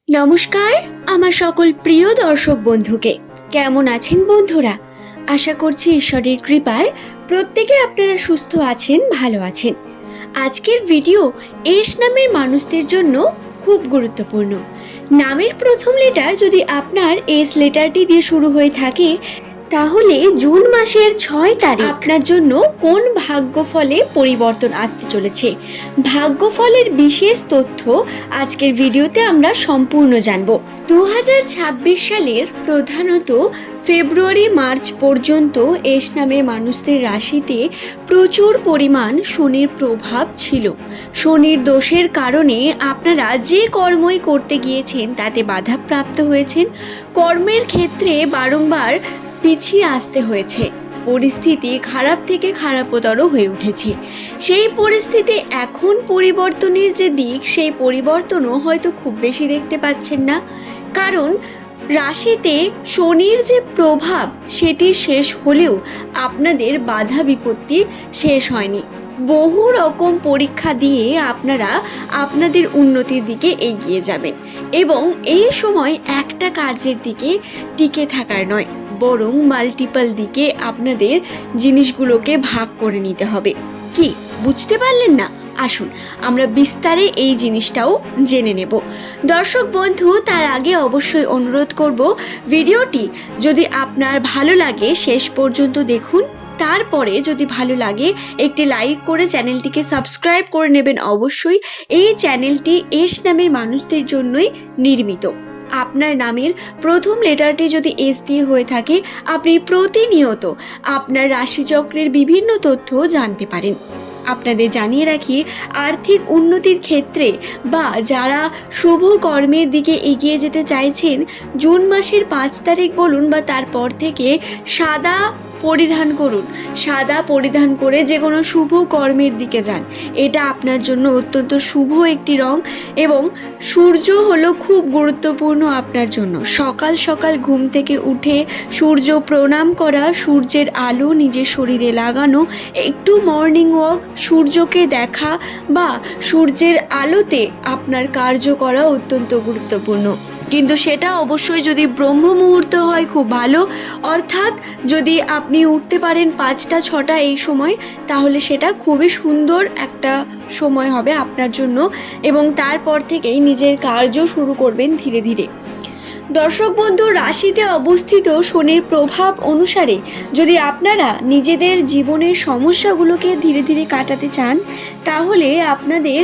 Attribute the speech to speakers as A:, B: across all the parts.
A: নমস্কার আমার সকল প্রিয় দর্শক বন্ধুকে। কেমন আছেন বন্ধুরা? আশা করছি ঈশ্বরের কৃপায় প্রত্যেকে আপনারা সুস্থ আছেন, ভালো আছেন। আজকের ভিডিও এস নামের মানুষদের জন্য খুব গুরুত্বপূর্ণ। নামের প্রথম লেটার যদি আপনার এস লেটারটি দিয়ে শুরু হয়ে থাকে, তাহলে জুন মাসের ৬ তারিখ আপনার জন্য কোন ভাগ্যফলে পরিবর্তন আসতে চলেছে, ভাগ্যফলের বিশেষ তথ্য আজকের ভিডিওতে আমরা সম্পূর্ণ জানব। 2026 সালের প্রধানত ফেব্রুয়ারি মার্চ পর্যন্ত এস নামের মানুষদের রাশিতে প্রচুর পরিমাণ শনির প্রভাব ছিল। শনির দোষের কারণে আপনারা যে কর্মই করতে গিয়েছেন তাতে বাধাপ্রাপ্ত হয়েছেন। কর্মের ক্ষেত্রে বারংবার পিছিয়ে আসতে হয়েছে। পরিস্থিতি খারাপ থেকে খারাপতর হয়ে উঠেছে। সেই পরিস্থিতি এখন পরিবর্তনের যে দিক, সেই পরিবর্তনও হয়তো খুব বেশি দেখতে পাচ্ছেন না, কারণ রাশিতে শনির যে প্রভাব সেটি শেষ হলেও আপনাদের বাধা বিপত্তি শেষ হয়নি। বহু রকম পরীক্ষা দিয়ে আপনারা আপনাদের উন্নতির দিকে এগিয়ে যাবেন এবং এই সময় একটা কার্যের দিকে টিকে থাকার নয়, বরং মাল্টিপল দিকে আপনাদের জিনিসগুলোকে ভাগ করে নিতে হবে। কি বুঝতে পারলেন না? আসুন আমরা বিস্তারে এই জিনিসটাও জেনে নেব। দর্শক বন্ধু, তার আগে অবশ্যই অনুরোধ করব, ভিডিওটি যদি আপনার ভালো লাগে শেষ পর্যন্ত দেখুন। তারপরে যদি ভালো লাগে একটি লাইক করে চ্যানেলটিকে সাবস্ক্রাইব করে নেবেন। অবশ্যই এই চ্যানেলটি এস নামের মানুষদের জন্যই নির্মিত। আপনার নামের প্রথম লেটারটি যদি এস দিয়ে হয়ে থাকে, আপনি প্রতিনিয়ত আপনার রাশিচক্রের বিভিন্ন তথ্য জানতে পারেন। আপনাদের জানিয়ে রাখি, আর্থিক উন্নতির ক্ষেত্রে বা যারা শুভ কর্মের দিকে এগিয়ে যেতে চাইছেন, জুন মাসের 5 তারিখ বলুন বা তারপর থেকে সাদা পরিধান করুন। সাদা পরিধান করে যে কোনো শুভ কর্মের দিকে যান। এটা আপনার জন্য অত্যন্ত শুভ একটি রং এবং সূর্য হলো খুব গুরুত্বপূর্ণ আপনার জন্য। সকাল সকাল ঘুম থেকে উঠে সূর্য প্রণাম করা, সূর্যের আলো নিজের শরীরে লাগানো, একটু মর্নিং ওয়াক, সূর্যকে দেখা বা সূর্যের আলোতে আপনার কার্য করা অত্যন্ত গুরুত্বপূর্ণ। কিন্তু সেটা অবশ্যই যদি ব্রহ্ম মুহূর্ত হয় খুব ভালো, অর্থাৎ যদি আপনি উঠতে পারেন 5টা 6টা এই সময়, তাহলে সেটা খুবই সুন্দর একটা সময় হবে আপনার জন্য এবং তারপর থেকেই নিজের কার্য শুরু করবেন ধীরে ধীরে। দর্শক বন্ধু, রাশিতে অবস্থিত শনির প্রভাব অনুসারে যদি আপনারা নিজেদের জীবনের সমস্যাগুলোকে ধীরে ধীরে কাটাতে চান, তাহলে আপনাদের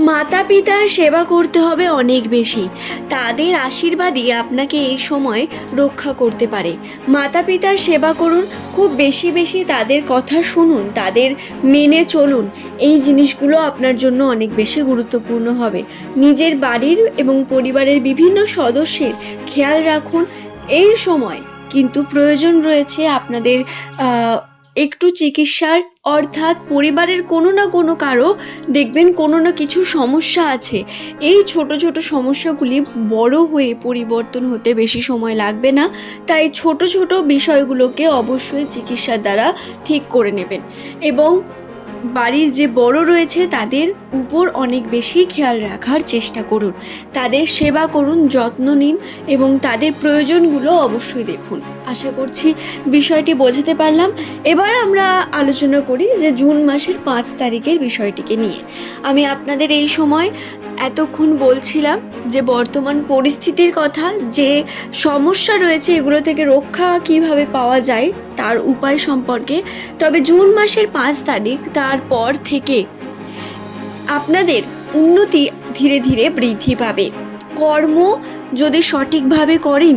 A: মাতা পিতার সেবা করতে হবে অনেক বেশি। তাদের আশীর্বাদই আপনাকে এই সময় রক্ষা করতে পারে। মাতা পিতার সেবা করুন, খুব বেশি বেশি তাদের কথা শুনুন, তাদের মেনে চলুন। এই জিনিসগুলো আপনার জন্য অনেক বেশি গুরুত্বপূর্ণ হবে। নিজের বাড়ির এবং পরিবারের বিভিন্ন সদস্যের খেয়াল রাখুন। এই সময় কিন্তু প্রয়োজন রয়েছে আপনাদের একটু চিকিৎসার, অর্থাৎ পরিবারের কোনো না কোনো কারো দেখবেন কোনো না কিছু সমস্যা আছে। এই ছোট ছোট সমস্যাগুলি বড় হয়ে পরিবর্তন হতে বেশি সময় লাগবে না, তাই ছোট ছোট বিষয়গুলোকে অবশ্যই চিকিৎসার দ্বারা ঠিক করে নেবেন এবং বাড়ির যে বড় রয়েছে তাদের উপর অনেক বেশি খেয়াল রাখার চেষ্টা করুন। তাদের সেবা করুন, যত্ন নিন এবং তাদের প্রয়োজনগুলো অবশ্যই দেখুন। আশা করছি বিষয়টি বোঝাতে পারলাম। এবার আমরা আলোচনা করি যে জুন মাসের 5 তারিখের বিষয়টিকে নিয়ে। আমি আপনাদের এই সময় এতক্ষণ বলছিলাম যে বর্তমান পরিস্থিতির কথা, যে সমস্যা রয়েছে এগুলো থেকে রক্ষা কিভাবে পাওয়া যায় তার উপায় সম্পর্কে। তবে জুন মাসের 5 তারিখ তারপর থেকে আপনাদের উন্নতি ধীরে ধীরে বৃদ্ধি পাবে। কর্ম যদি সঠিকভাবে করেন,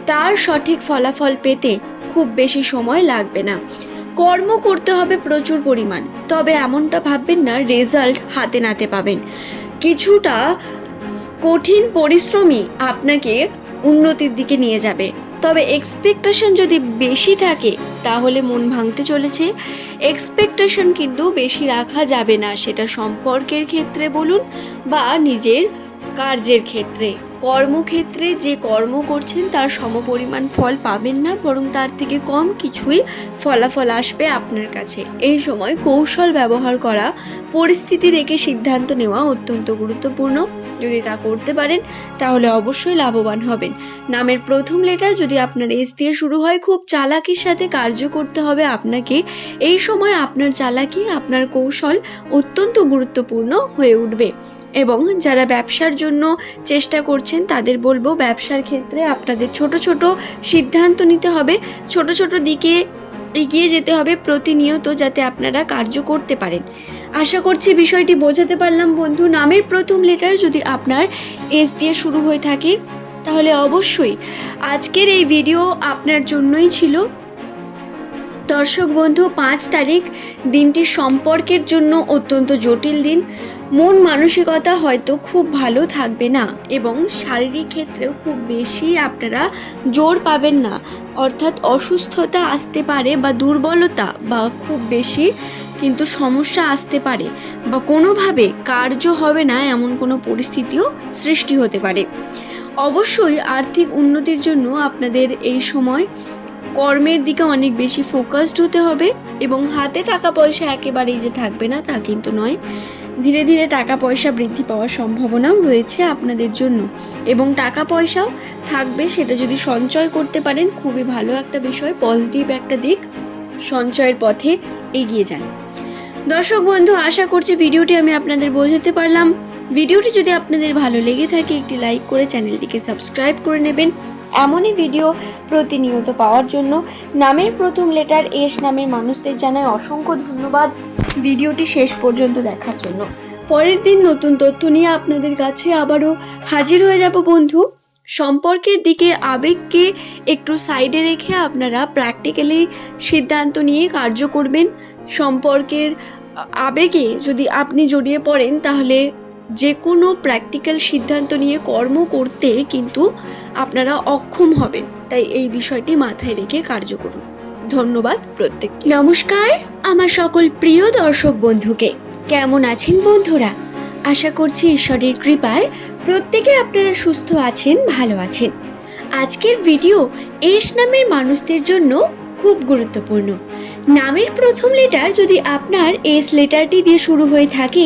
A: তার সঠিক ফলাফল পেতে খুব বেশি সময় লাগবে না। কর্ম করতে হবে প্রচুর পরিমাণ, তবে এমনটা ভাববেন না রেজাল্ট হাতে নাতে পাবেন। কিছুটা কঠিন পরিশ্রমই আপনাকে উন্নতির দিকে নিয়ে যাবে। তবে এক্সপেকটেশন যদি বেশি থাকে তাহলে মন ভাঙতে চলেছে। এক্সপেকটেশন কিন্তু বেশি রাখা যাবে না, সেটা সম্পর্কের ক্ষেত্রে বলুন বা নিজের কার্যের ক্ষেত্রে। কর্মক্ষেত্রে যে কর্ম করছেন তার সমপরিমাণ ফল পাবেন না, বরং তার থেকে কম কিছুই ফলাফল আসবে আপনার কাছে। এই সময় কৌশল ব্যবহার করা, পরিস্থিতি দেখে সিদ্ধান্ত নেওয়া অত্যন্ত গুরুত্বপূর্ণ। যদি তা করতে পারেন তাহলে অবশ্যই লাভবান হবেন। নামের প্রথম লেটার যদি আপনার এস দিয়ে শুরু হয়, খুব চালাকির সাথে কার্য করতে হবে আপনাকে। এই সময় আপনার চালাকি, আপনার কৌশল অত্যন্ত গুরুত্বপূর্ণ হয়ে উঠবে। এবং যারা ব্যবসার জন্য চেষ্টা করছেন তাদের বলবো, ব্যবসার ক্ষেত্রে আপনাদের ছোট ছোট সিদ্ধান্ত নিতে হবে, ছোট ছোট দিকে এগিয়ে যেতে হবে প্রতিনিয়ত, যাতে আপনারা কার্য করতে পারেন। আশা করছি বিষয়টি বোঝাতে পারলাম বন্ধু। নামের প্রথম লেটার যদি আপনার এস দিয়ে শুরু হয়ে থাকে তাহলে অবশ্যই আজকের এই ভিডিও আপনার জন্যই ছিল। দর্শক বন্ধু, 5 তারিখ দিনটি সম্পর্কের জন্য অত্যন্ত জটিল দিন। মন মানসিকতা হয়তো খুব ভালো থাকবে না এবং শারীরিক ক্ষেত্রেও খুব বেশি আপনারা জোর পাবেন না, অর্থাৎ অসুস্থতা আসতে পারে বা দুর্বলতা বা খুব বেশি কিন্তু সমস্যা আসতে পারে বা কোনোভাবে কার্য হবে না এমন কোনো পরিস্থিতিও সৃষ্টি হতে পারে। অবশ্যই আর্থিক উন্নতির জন্য আপনাদের এই সময় কর্মের দিকে অনেক বেশি ফোকাসড হতে হবে এবং হাতে টাকা পয়সা একেবারেই যে থাকবে না তা কিন্তু নয়। ধীরে ধীরে টাকা পয়সা বৃদ্ধি পাওয়ার সম্ভাবনাও রয়েছে আপনাদের জন্য এবং টাকা পয়সাও থাকবে, সেটা যদি সঞ্চয় করতে পারেন খুবই ভালো একটা বিষয়, পজিটিভ একটা দিক। সঞ্চয়ের পথে এগিয়ে যান। দর্শক বন্ধু, আশা করছি ভিডিওটি আমি আপনাদের বোঝাতে পারলাম। ভিডিওটি যদি আপনাদের ভালো লেগে থাকে একটি লাইক করে চ্যানেলটিকে সাবস্ক্রাইব করে নেবেন এমনই ভিডিও প্রতিনিয়ত পাওয়ার জন্য। নামের প্রথম লেটার এস নামের মানুষদের জানাই অসংখ্য ধন্যবাদ ভিডিওটি শেষ পর্যন্ত দেখার জন্য। পরের দিন নতুন তথ্য নিয়ে আপনাদের কাছে আবারও হাজির হয়ে যাব বন্ধু। সম্পর্কের দিকে আবেগকে একটু সাইডে রেখে আপনারা প্র্যাকটিক্যালি সিদ্ধান্ত নিয়ে কার্য করবেন। সম্পর্কের আবেগে যদি আপনি জড়িয়ে পড়েন তাহলে যে কোনো প্র্যাকটিক্যাল সিদ্ধান্ত নিয়ে কর্ম করতে কিন্তু আপনারা অক্ষম হবেন, তাই এই বিষয়টি মাথায় রেখে কার্য করুন। ধন্যবাদ প্রত্যেককে। নমস্কার আমার সকল প্রিয় দর্শক বন্ধুকে। কেমন আছেন বন্ধুরা? আশা করছি ঈশ্বরের কৃপায় প্রত্যেকে আপনারা সুস্থ আছেন, ভালো আছেন। আজকের ভিডিও এস নামের মানুষদের জন্য খুব গুরুত্বপূর্ণ। নামের প্রথম লেটার যদি আপনার এস লেটারটি দিয়ে শুরু হয়ে থাকে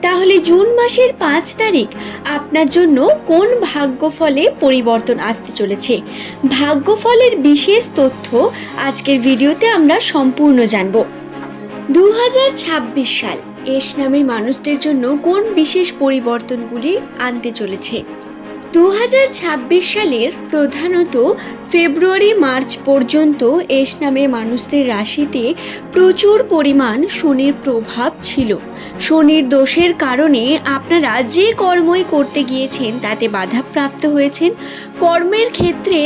A: তাহলে জুন মাসের 5 তারিখ আপনার জন্য কোন ভাগ্যফলে পরিবর্তন আসতে চলেছে, ভাগ্যফলের বিশেষ তথ্য আজকের ভিডিওতে আমরা সম্পূর্ণ জানব। 2026 সাল এস নামের মানুষদের জন্য কোন বিশেষ পরিবর্তনগুলি আনতে চলেছে। 2026 সালের প্রধানত ফেব্রুয়ারি মার্চ পর্যন্ত এস নামের মানুষদের রাশিতে প্রচুর পরিমাণ শনির প্রভাব ছিল। শনির দোষের কারণে আপনারা যে কর্মই করতে গিয়েছেন তাতে বাধাপ্রাপ্ত হয়েছেন। কর্মের ক্ষেত্রে